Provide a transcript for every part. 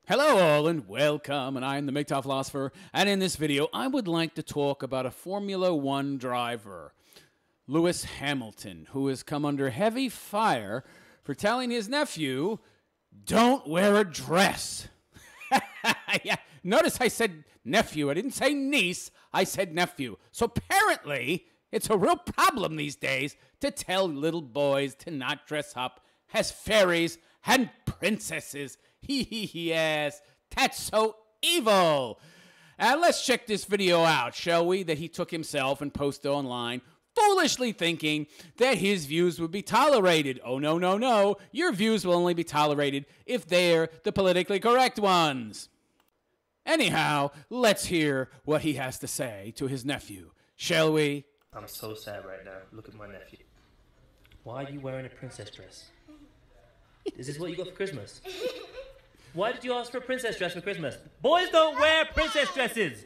Hello all and welcome, and I'm the MGTOW philosopher, and in this video I would like to talk about a Formula One driver, Lewis Hamilton, who has come under heavy fire for telling his nephew, don't wear a dress. Yeah, notice I said nephew, I didn't say niece, I said nephew. So apparently it's a real problem these days to tell little boys to not dress up as fairies and princesses. Yes, that's so evil. And let's check this video out, shall we? That he took himself and posted online, foolishly thinking that his views would be tolerated. Oh, no, no, no. Your views will only be tolerated if they're the politically correct ones. Anyhow, let's hear what he has to say to his nephew, shall we? I'm so sad right now. Look at my nephew. Why are you wearing a princess dress? Is this what you got for Christmas? Why did you ask for a princess dress for Christmas? Boys don't wear princess dresses!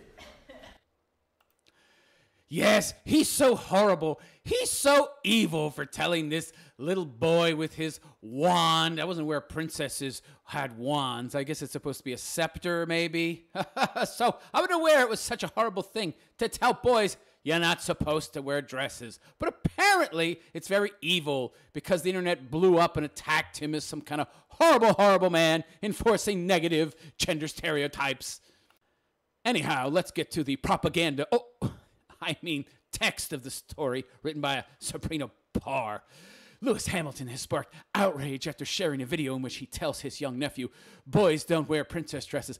Yes, he's so horrible. He's so evil for telling this little boy with his wand. That wasn't where princesses had wands. I guess it's supposed to be a scepter, maybe. So I wonder where it was such a horrible thing to tell boys, you're not supposed to wear dresses. But apparently, it's very evil because the internet blew up and attacked him as some kind of horrible, horrible man enforcing negative gender stereotypes. Anyhow, let's get to the propaganda. Text of the story written by a Sabrina Parr. Lewis Hamilton has sparked outrage after sharing a video in which he tells his young nephew, boys don't wear princess dresses.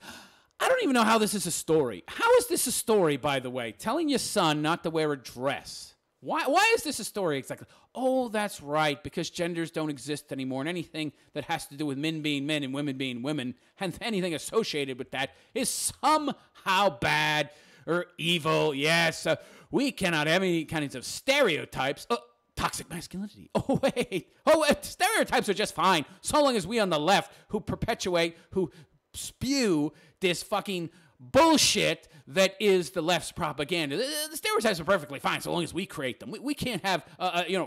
I don't even know how this is a story. How is this a story, by the way? Telling your son not to wear a dress. Why is this a story exactly? Oh, that's right, because genders don't exist anymore, and anything that has to do with men being men and women being women, and anything associated with that is somehow bad or evil. Yes, we cannot have any kinds of stereotypes. Toxic masculinity. Oh, wait. Stereotypes are just fine, so long as we on the left who perpetuate, who spew this fucking bullshit that is the left's propaganda. The stereotypes are perfectly fine so long as we create them. We can't have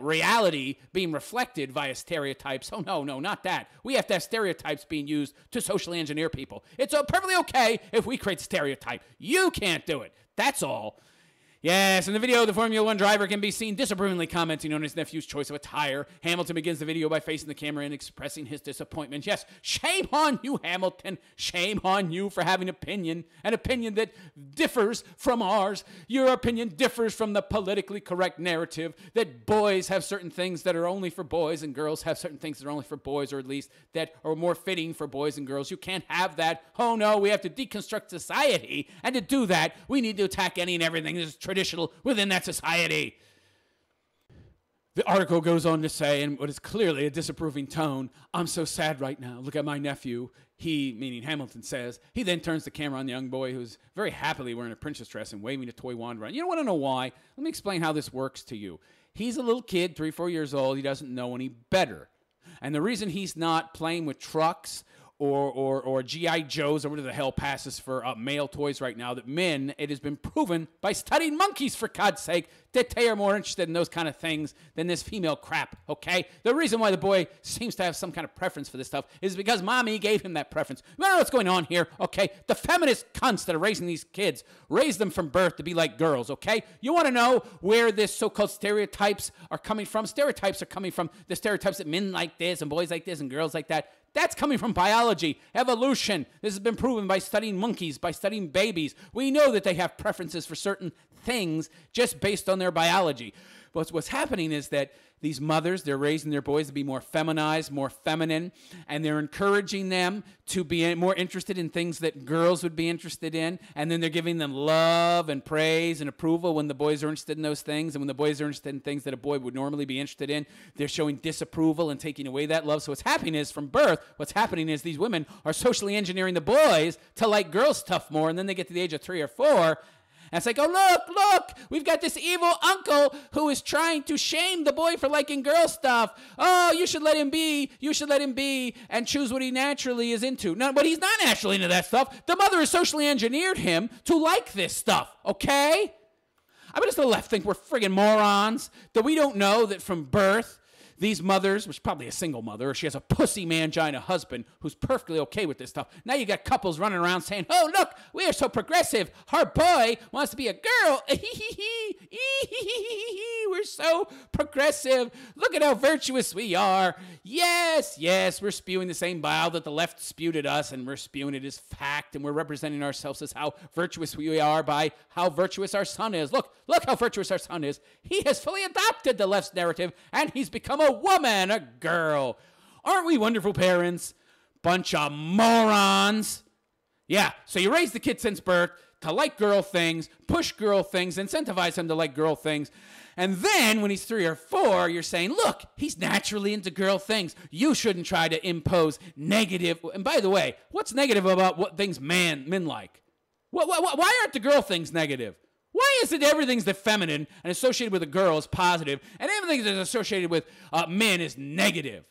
reality being reflected via stereotypes. Oh, no, not that. We have to have stereotypes being used to socially engineer people. It's perfectly okay if we create stereotype. You can't do it. That's all. Yes, in the video, the Formula One driver can be seen disapprovingly commenting on his nephew's choice of attire. Hamilton begins the video by facing the camera and expressing his disappointment. Yes, shame on you, Hamilton. Shame on you for having an opinion that differs from ours. Your opinion differs from the politically correct narrative that boys have certain things that are only for boys and girls have certain things that are only for boys, or at least that are more fitting for boys and girls. You can't have that. Oh, no, we have to deconstruct society, and to do that, we need to attack any and everything that is traditional within that society. The article goes on to say, in what is clearly a disapproving tone, I'm so sad right now. Look at my nephew. He, meaning Hamilton, says. He then turns the camera on the young boy who's very happily wearing a princess dress and waving a toy wand around. You don't want to know why? Let me explain how this works to you. He's a little kid, 3, 4 years old. He doesn't know any better. And the reason he's not playing with trucks or G.I. Joes or whatever the hell passes for male toys right now, that men, it has been proven by studying monkeys, for God's sake, that they are more interested in those kind of things than this female crap, okay? The reason why the boy seems to have some kind of preference for this stuff is because mommy gave him that preference. You want to know what's going on here, okay? The feminist cunts that are raising these kids raise them from birth to be like girls, okay? You want to know where this so-called stereotypes are coming from? Stereotypes are coming from the stereotypes that men like this and boys like this and girls like that. That's coming from biology, evolution. This has been proven by studying monkeys, by studying babies. We know that they have preferences for certain things just based on their biology. But what's happening is that these mothers, they're raising their boys to be more feminized, more feminine, and they're encouraging them to be more interested in things that girls would be interested in, and then they're giving them love and praise and approval when the boys are interested in those things, and when the boys are interested in things that a boy would normally be interested in, they're showing disapproval and taking away that love. So what's happening is, from birth, what's happening is these women are socially engineering the boys to like girl stuff more, and then they get to the age of 3 or 4, and it's like, oh, look, we've got this evil uncle who is trying to shame the boy for liking girl stuff. Oh, you should let him be, and choose what he naturally is into. No, but he's not naturally into that stuff. The mother has socially engineered him to like this stuff, okay? I bet does the left think we're friggin' morons, that we don't know that from birth these mothers, which is probably a single mother, or she has a pussy mangina husband who's perfectly okay with this stuff. Now you got couples running around saying, oh, look, we are so progressive. Our boy wants to be a girl. We're so progressive. Look at how virtuous we are. Yes, we're spewing the same bile that the left spewed at us, and we're spewing it as fact, and we're representing ourselves as how virtuous we are by how virtuous our son is. Look how virtuous our son is. He has fully adopted the left's narrative, and he's become a woman, a girl. Aren't we wonderful parents? Bunch of morons. Yeah, so you raise the kid since birth to like girl things, push girl things, incentivize him to like girl things. And then when he's 3 or 4, you're saying, look, he's naturally into girl things. You shouldn't try to impose negative. And by the way, what's negative about what things men like? Why aren't the girl things negative? Why is it everything's the feminine and associated with a girl is positive, and everything that's associated with men is negative?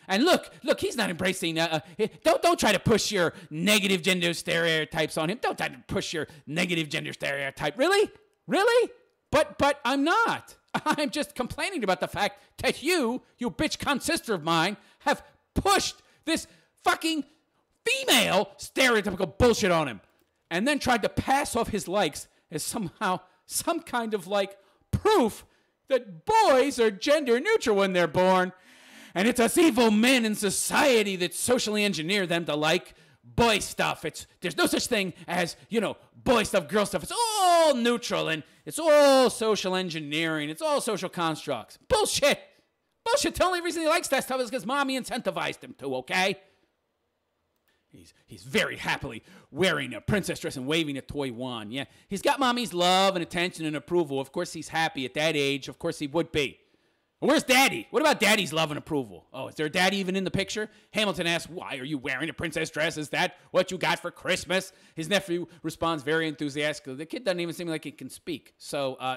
And look, he's not embracing. Don't try to push your negative gender stereotypes on him. Don't try to push your negative gender stereotype. Really? But I'm not. I'm just complaining about the fact that you bitch cunt sister of mine, have pushed this fucking female stereotypical bullshit on him, and then tried to pass off his likes as somehow some kind of like proof that boys are gender neutral when they're born. And it's us evil men in society that socially engineer them to like boy stuff. There's no such thing as, boy stuff, girl stuff. It's all neutral, and it's all social engineering. It's all social constructs. Bullshit. The only reason he likes that stuff is because mommy incentivized him to, okay? He's very happily wearing a princess dress and waving a toy wand. Yeah, he's got mommy's love and attention and approval. Of course he's happy at that age. Of course he would be. Where's Daddy? What about Daddy's love and approval? Oh, is there a Daddy even in the picture? Hamilton asks, why are you wearing a princess dress? Is that what you got for Christmas? His nephew responds very enthusiastically. The kid doesn't even seem like he can speak. So, I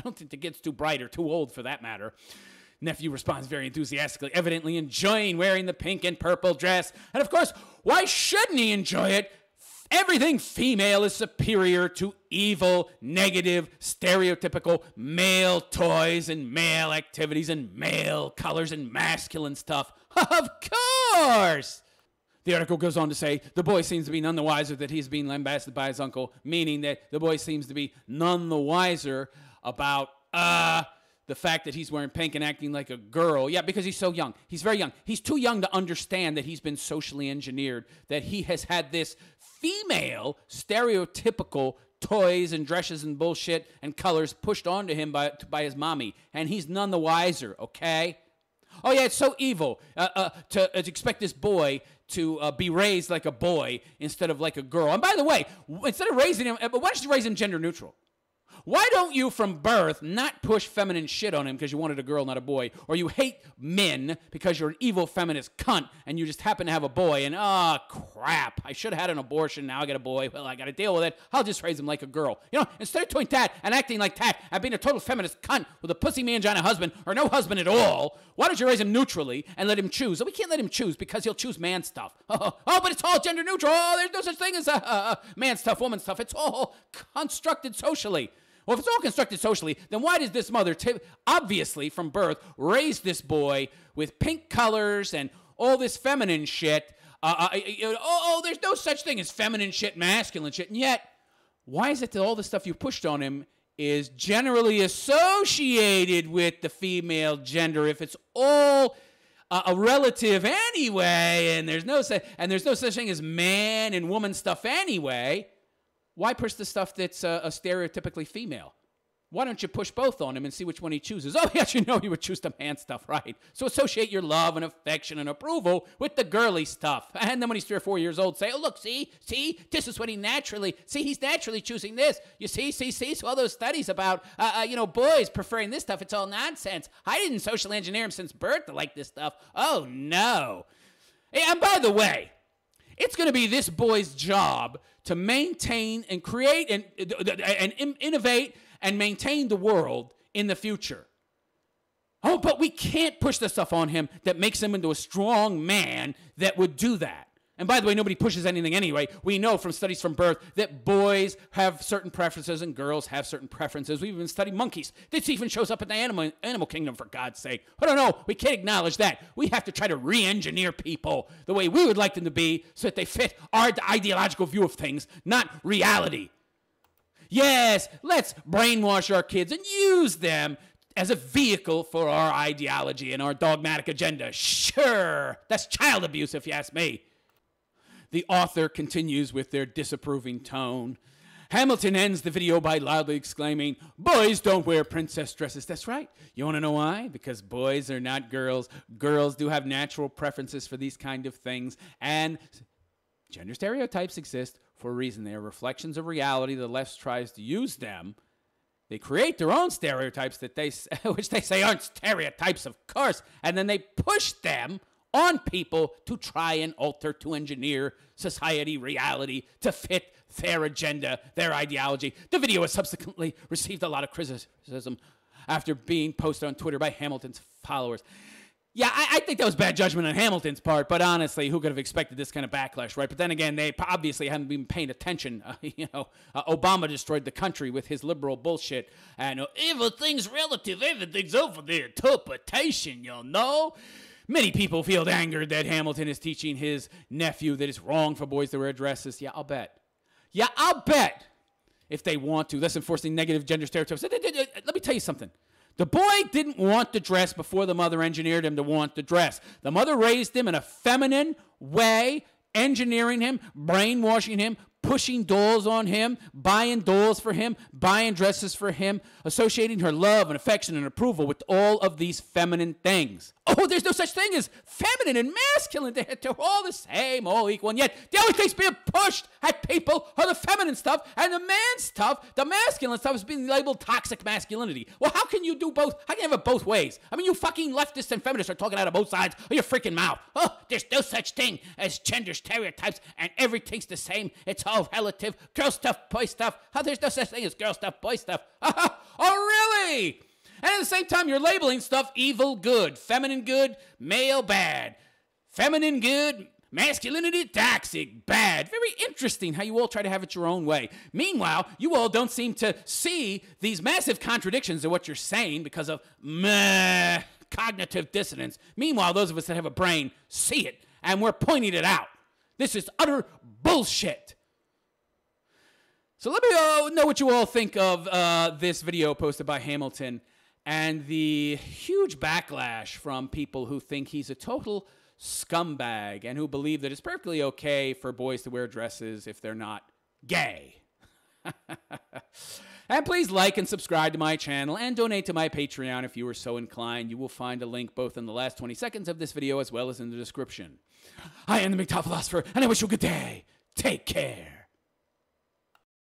don't think the kid's too bright or too old for that matter. Nephew responds very enthusiastically, evidently enjoying wearing the pink and purple dress. And of course, why shouldn't he enjoy it? Everything female is superior to evil, negative, stereotypical male toys and male activities and male colors and masculine stuff. Of course! The article goes on to say, the boy seems to be none the wiser that he's being lambasted by his uncle, meaning that the boy seems to be none the wiser about, the fact that he's wearing pink and acting like a girl. Yeah, because he's so young. He's very young. He's too young to understand that he's been socially engineered, that he has had this female stereotypical toys and dresses and bullshit and colors pushed onto him by his mommy. And he's none the wiser, okay? Oh, yeah, it's so evil to expect this boy to be raised like a boy instead of like a girl. And by the way, instead of raising him, why don't you raise him gender neutral? Why don't you, from birth, not push feminine shit on him because you wanted a girl, not a boy? Or you hate men because you're an evil feminist cunt and you just happen to have a boy and, crap, I should have had an abortion, now I got a boy, well, I got to deal with it, I'll just raise him like a girl. Instead of doing that and acting like that and being a total feminist cunt with a pussy mangina husband or no husband at all, why don't you raise him neutrally and let him choose? We can't let him choose because he'll choose man stuff. But it's all gender neutral. Oh, there's no such thing as man stuff, woman stuff. It's all constructed socially. Well, if it's all constructed socially, then why does this mother, obviously from birth, raise this boy with pink colors and all this feminine shit? There's no such thing as feminine shit, masculine shit. And yet, why is it that all the stuff you pushed on him is generally associated with the female gender if it's all a relative anyway, and there's no such thing as man and woman stuff anyway? Why push the stuff that's stereotypically female? Why don't you push both on him and see which one he chooses? Oh, yes, he would choose the man stuff, right? So associate your love and affection and approval with the girly stuff. And then when he's 3 or 4 years old, say, oh, look, see, this is what he's naturally choosing this. You see, so all those studies about, boys preferring this stuff, it's all nonsense. I didn't social engineer him since birth to like this stuff. Oh, no. And by the way, it's going to be this boy's job to maintain and create and innovate and maintain the world in the future. But we can't push the stuff on him that makes him into a strong man that would do that. And by the way, nobody pushes anything anyway. We know from studies from birth that boys have certain preferences and girls have certain preferences. We even study monkeys. This even shows up in the animal kingdom, for God's sake. I don't know. We can't acknowledge that. We have to try to re-engineer people the way we would like them to be so that they fit our ideological view of things, not reality. Yes, let's brainwash our kids and use them as a vehicle for our ideology and our dogmatic agenda. Sure, that's child abuse if you ask me. The author continues with their disapproving tone. Hamilton ends the video by loudly exclaiming, "Boys don't wear princess dresses." That's right. You want to know why? Because boys are not girls. Girls do have natural preferences for these kind of things. And gender stereotypes exist for a reason. They are reflections of reality. The left tries to use them. They create their own stereotypes which they say aren't stereotypes, of course. And then they push them on people to try and alter, to engineer society, reality, to fit their agenda, their ideology. The video has subsequently received a lot of criticism after being posted on Twitter by Hamilton's followers. Yeah, I think that was bad judgment on Hamilton's part, but honestly, who could have expected this kind of backlash, right? But then again, they obviously haven't been paying attention. Obama destroyed the country with his liberal bullshit, and everything's relative, everything's over there, interpretation, you know? Many people feel angered that Hamilton is teaching his nephew that it's wrong for boys to wear dresses. Yeah, I'll bet. If they want to. That's enforcing negative gender stereotypes. Let me tell you something. The boy didn't want the dress before the mother engineered him to want the dress. The mother raised him in a feminine way, engineering him, brainwashing him, pushing dolls on him, buying dolls for him, buying dresses for him, associating her love and affection and approval with all of these feminine things. Oh, there's no such thing as feminine and masculine. They're all the same, all equal. And yet, the only things being pushed at people are the feminine stuff, and the man stuff, the masculine stuff, is being labeled toxic masculinity. Well, how can you do both? How can you have it both ways? I mean, you fucking leftists and feminists are talking out of both sides of your freaking mouth. Oh, there's no such thing as gender stereotypes, and everything's the same. It's all relative. Girl stuff, boy stuff. Oh, there's no such thing as girl stuff, boy stuff. Oh, really? And at the same time, you're labeling stuff evil good, feminine good, male bad, feminine good, masculinity toxic, bad. Very interesting how you all try to have it your own way. Meanwhile, you all don't seem to see these massive contradictions in what you're saying because of cognitive dissonance. Meanwhile, those of us that have a brain see it, and we're pointing it out. This is utter bullshit. So let me know what you all think of this video posted by Hamilton and the huge backlash from people who think he's a total scumbag and who believe that it's perfectly okay for boys to wear dresses if they're not gay. And please like and subscribe to my channel and donate to my Patreon if you are so inclined. You will find a link both in the last 20 seconds of this video as well as in the description. I am the MGTOW philosopher, and I wish you a good day. Take care.